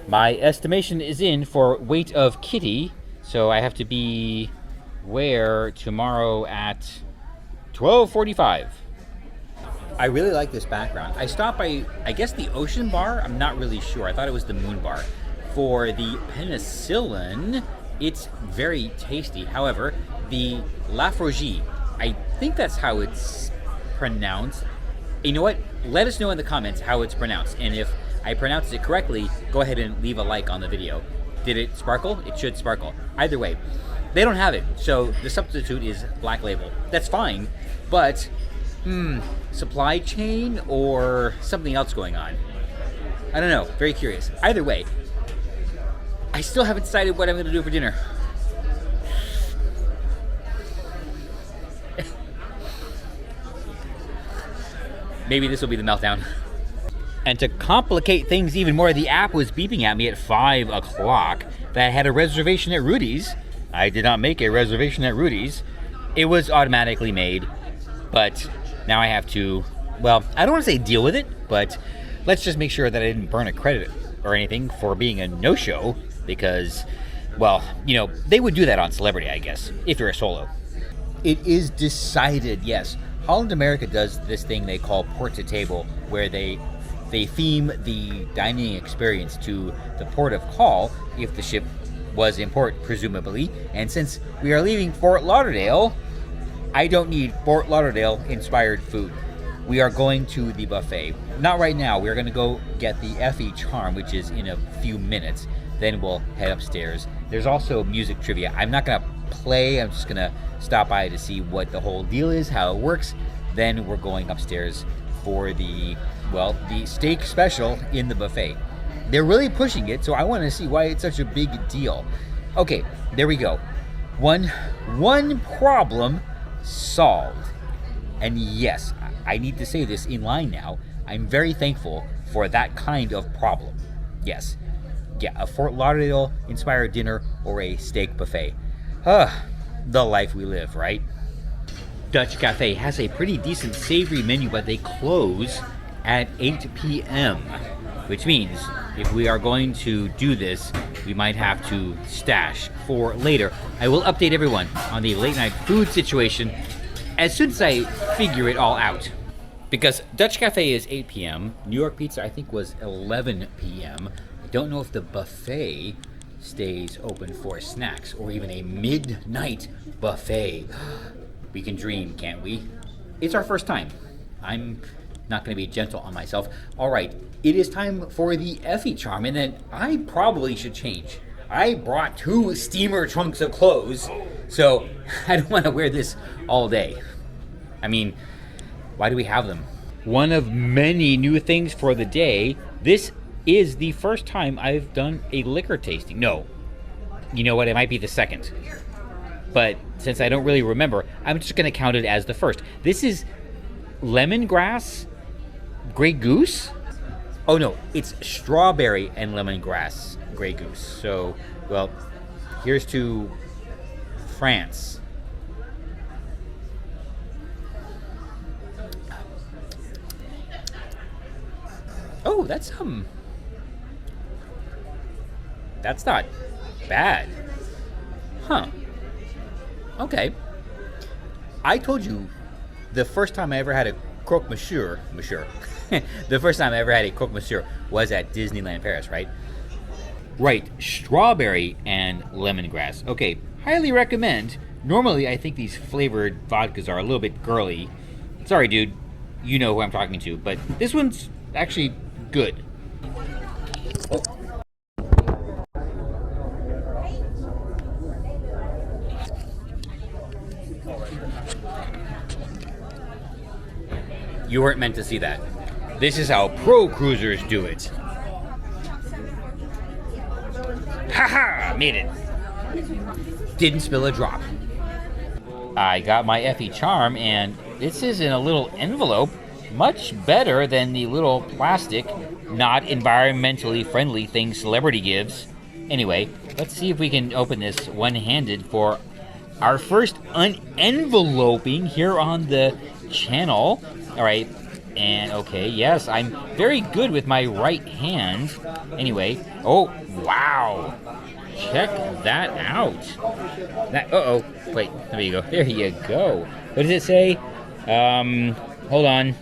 My estimation is in for weight of kitty, so I have to be where tomorrow at 12:45. I really like this background. I stopped by, I guess, the Ocean Bar. I'm not really sure. I thought it was the Moon Bar. For the penicillin, it's very tasty. However, the Lafrogie, I think that's how it's pronounced. You know what? Let us know in the comments how it's pronounced. And if I pronounced it correctly, go ahead and leave a like on the video. Did it sparkle? It should sparkle. Either way, they don't have it. So the substitute is Black Label. That's fine, but supply chain or something else going on? I don't know. Very curious. Either way, I still haven't decided what I'm going to do for dinner. Maybe this will be the meltdown. And to complicate things even more, the app was beeping at me at 5 o'clock that I had a reservation at Rudy's. I did not make a reservation at Rudy's. It was automatically made, but now I have to, well, I don't want to say deal with it, but let's just make sure that I didn't burn a credit or anything for being a no-show, because, well, you know, they would do that on Celebrity, I guess, if you're a solo. It is decided, yes. Holland America does this thing they call port to table, where they theme the dining experience to the port of call if the ship was in port, presumably. And since we are leaving Fort Lauderdale, I don't need Fort Lauderdale inspired food. We are going to the buffet. Not right now. We're going to go get the EFFY charm, which is in a few minutes. Then we'll head upstairs. There's also music trivia. I'm not going to play. I'm just going to stop by to see what the whole deal is, how it works. Then we're going upstairs for the, well, the steak special in the buffet. They're really pushing it, so I want to see why it's such a big deal. Okay, there we go. One problem solved. And yes, I need to say this in line now. I'm very thankful for that kind of problem. Yes. Yeah, a Fort Lauderdale inspired dinner or a steak buffet. The life we live, right? Dutch Cafe has a pretty decent savory menu, but they close at 8 p.m., which means if we are going to do this, we might have to stash for later. I will update everyone on the late night food situation as soon as I figure it all out. Because Dutch Cafe is 8 p.m., New York Pizza I think was 11 p.m. I don't know if the buffet stays open for snacks or even a midnight buffet. We can dream, can't we? It's our first time. I'm not going to be gentle on myself. All right, it is time for the EFFY charm, and then I probably should change. I brought 2 steamer trunks of clothes, so I don't want to wear this all day. I mean, why do we have them? One of many new things for the day. This is the first time I've done a liquor tasting. No, you know what? It might be the second. But since I don't really remember, I'm just going to count it as the first. This is Lemongrass Grey Goose. Oh no, it's strawberry and lemongrass Grey Goose. So, well, here's to France. Oh, that's not bad. Huh. Okay. I told you the first time I ever had a croque monsieur, the first time I ever had a croque monsieur was at Disneyland Paris, right? Right, strawberry and lemongrass. Okay, highly recommend. Normally, I think these flavored vodkas are a little bit girly. Sorry, dude, you know who I'm talking to, but this one's actually good. Oh. You weren't meant to see that. This is how pro cruisers do it. Haha, made it. Didn't spill a drop. I got my EFFY charm, and this is in a little envelope. Much better than the little plastic, not environmentally friendly thing Celebrity gives. Anyway, let's see if we can open this one-handed for our first unenveloping here on the channel. All right, And okay, yes, I'm very good with my right hand. Anyway, oh, wow. Check that out. Uh-oh, wait, there you go. There you go. What does it say? Hold on.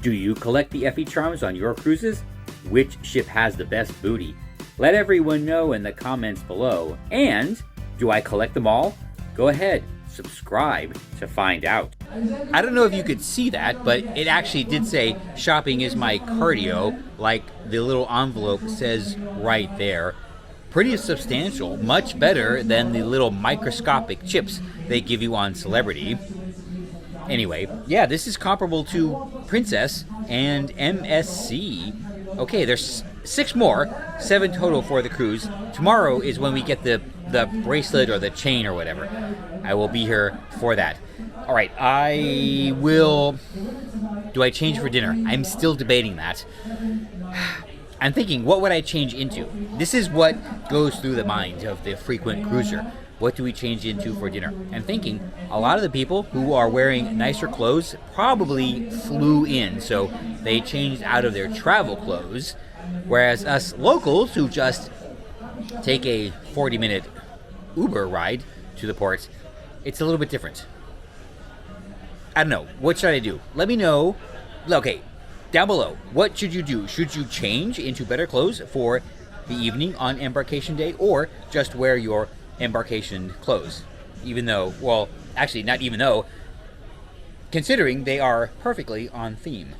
Do you collect the EFFY charms on your cruises? Which ship has the best booty? Let everyone know in the comments below. And do I collect them all? Go ahead, subscribe to find out. I don't know if you could see that, but it actually did say shopping is my cardio, like the little envelope says right there. Pretty substantial, much better than the little microscopic chips they give you on Celebrity. Anyway, yeah, this is comparable to Princess and MSC. Okay, there's 6 more, 7 total for the cruise. Tomorrow is when we get the bracelet or the chain or whatever. I will be here for that. All right, do I change for dinner? I'm still debating that. I'm thinking, what would I change into? This is what goes through the mind of the frequent cruiser. What do we change into for dinner? I'm thinking a lot of the people who are wearing nicer clothes probably flew in, so they changed out of their travel clothes, whereas us locals who just take a 40-minute Uber ride to the port, it's a little bit different. I don't know. What should I do? Let me know. Okay, down below. What should you do? Should you change into better clothes for the evening on embarkation day, or just wear your embarkation clothes? Even though, well, actually not even though, considering they are perfectly on theme.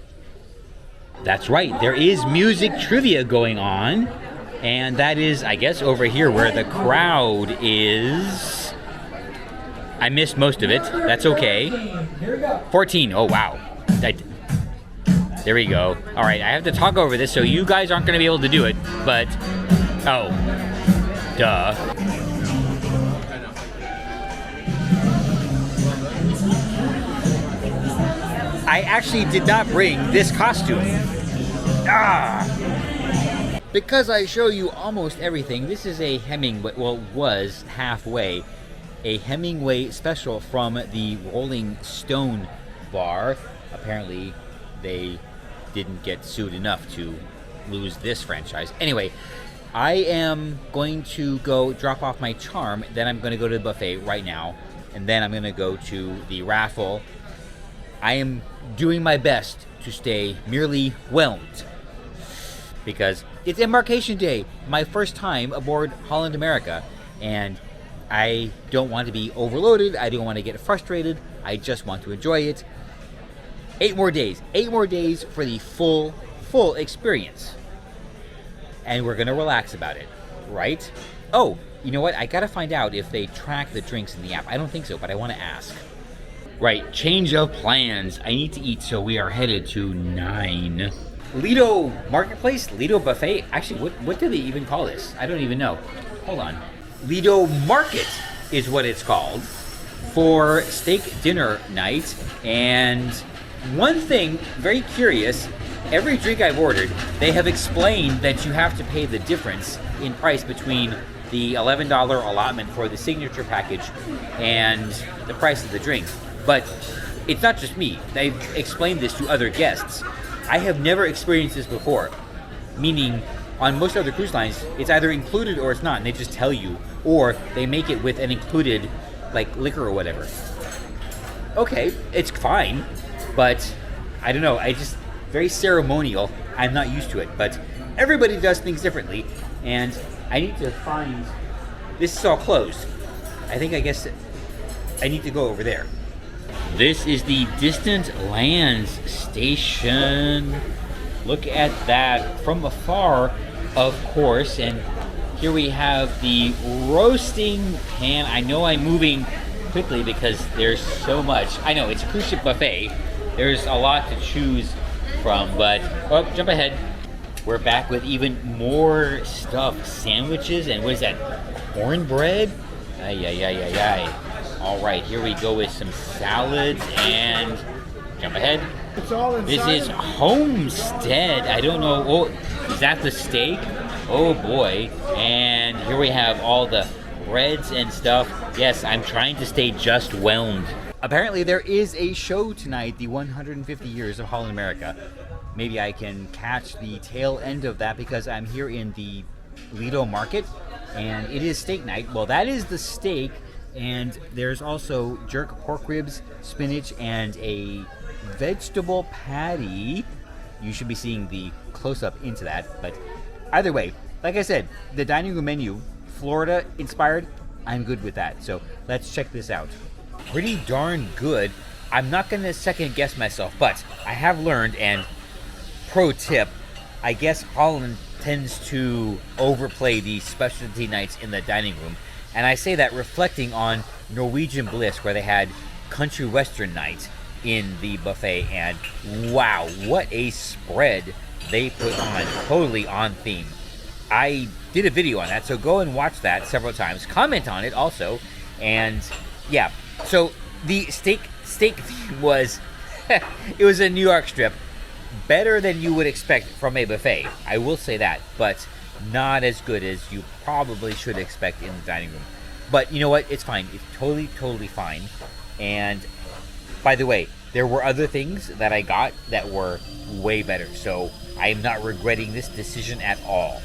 That's right. There is music trivia going on, and that is, I guess, over here where the crowd is. I missed most of it. That's okay. 14. Oh, wow. There we go. All right, I have to talk over this, so you guys aren't going to be able to do it, but... Oh. Duh. I actually did not bring this costume. Because I show you almost everything, this is a Hemingway, well, was halfway, a Hemingway special from the Rolling Stone bar. Apparently, they didn't get sued enough to lose this franchise. Anyway, I am going to go drop off my charm, then I'm going to go to the buffet right now, and then I'm going to go to the raffle. I am doing my best to stay merely whelmed, because it's embarkation day, my first time aboard Holland America, and I don't want to be overloaded, I don't want to get frustrated, I just want to enjoy it. 8 more days for the full experience. And we're gonna relax about it, right? Oh, you know what, I gotta find out if they track the drinks in the app. I don't think so, but I wanna ask. Right, change of plans. I need to eat, so we are headed to 9. Lido Marketplace, Lido Buffet. Actually, what do they even call this? I don't even know. Hold on. Lido Market is what it's called for steak dinner night. And one thing, very curious, every drink I've ordered, they have explained that you have to pay the difference in price between the $11 allotment for the signature package and the price of the drink. But it's not just me. They've explained this to other guests. I have never experienced this before, meaning on most other cruise lines, it's either included or it's not, and they just tell you, or they make it with an included, like, liquor or whatever. Okay, it's fine, but I don't know, very ceremonial. I'm not used to it, but everybody does things differently, and I need to find, this is all closed. I guess I need to go over there. This is the Distant Lands station. Look at that from afar, of course. And here we have the roasting pan. I know I'm moving quickly because there's so much. I know, it's a cruise ship buffet. There's a lot to choose from, but, oh, jump ahead. We're back with even more stuff. Sandwiches, and what is that? Cornbread? Ay. All right, here we go with some salads, and jump ahead. It's all inside. This is Homestead. I don't know. Oh, is that the steak? Oh boy. And here we have all the breads and stuff. Yes, I'm trying to stay just whelmed. Apparently there is a show tonight, the 150 years of Holland America. Maybe I can catch the tail end of that because I'm here in the Lido Market and it is steak night. Well, that is the steak, and there's also jerk pork ribs, spinach, and a vegetable patty. You should be seeing the close-up into that, but either way, like I said, the dining room menu, Florida inspired, I'm good with that. So let's check this out. Pretty darn good. I'm not going to second guess myself, but I have learned, and pro tip, I guess Holland tends to overplay these specialty nights in the dining room. And I say that reflecting on Norwegian Bliss, where they had country western night in the buffet, and wow, what a spread they put on, totally on theme. I did a video on that, so go and watch that several times. Comment on it also, and yeah. So the steak theme was, it was a New York strip, better than you would expect from a buffet. I will say that, but not as good as you probably should expect in the dining room. But you know what? It's fine. It's totally fine. And by the way, there were other things that I got that were way better, so I am not regretting this decision at all.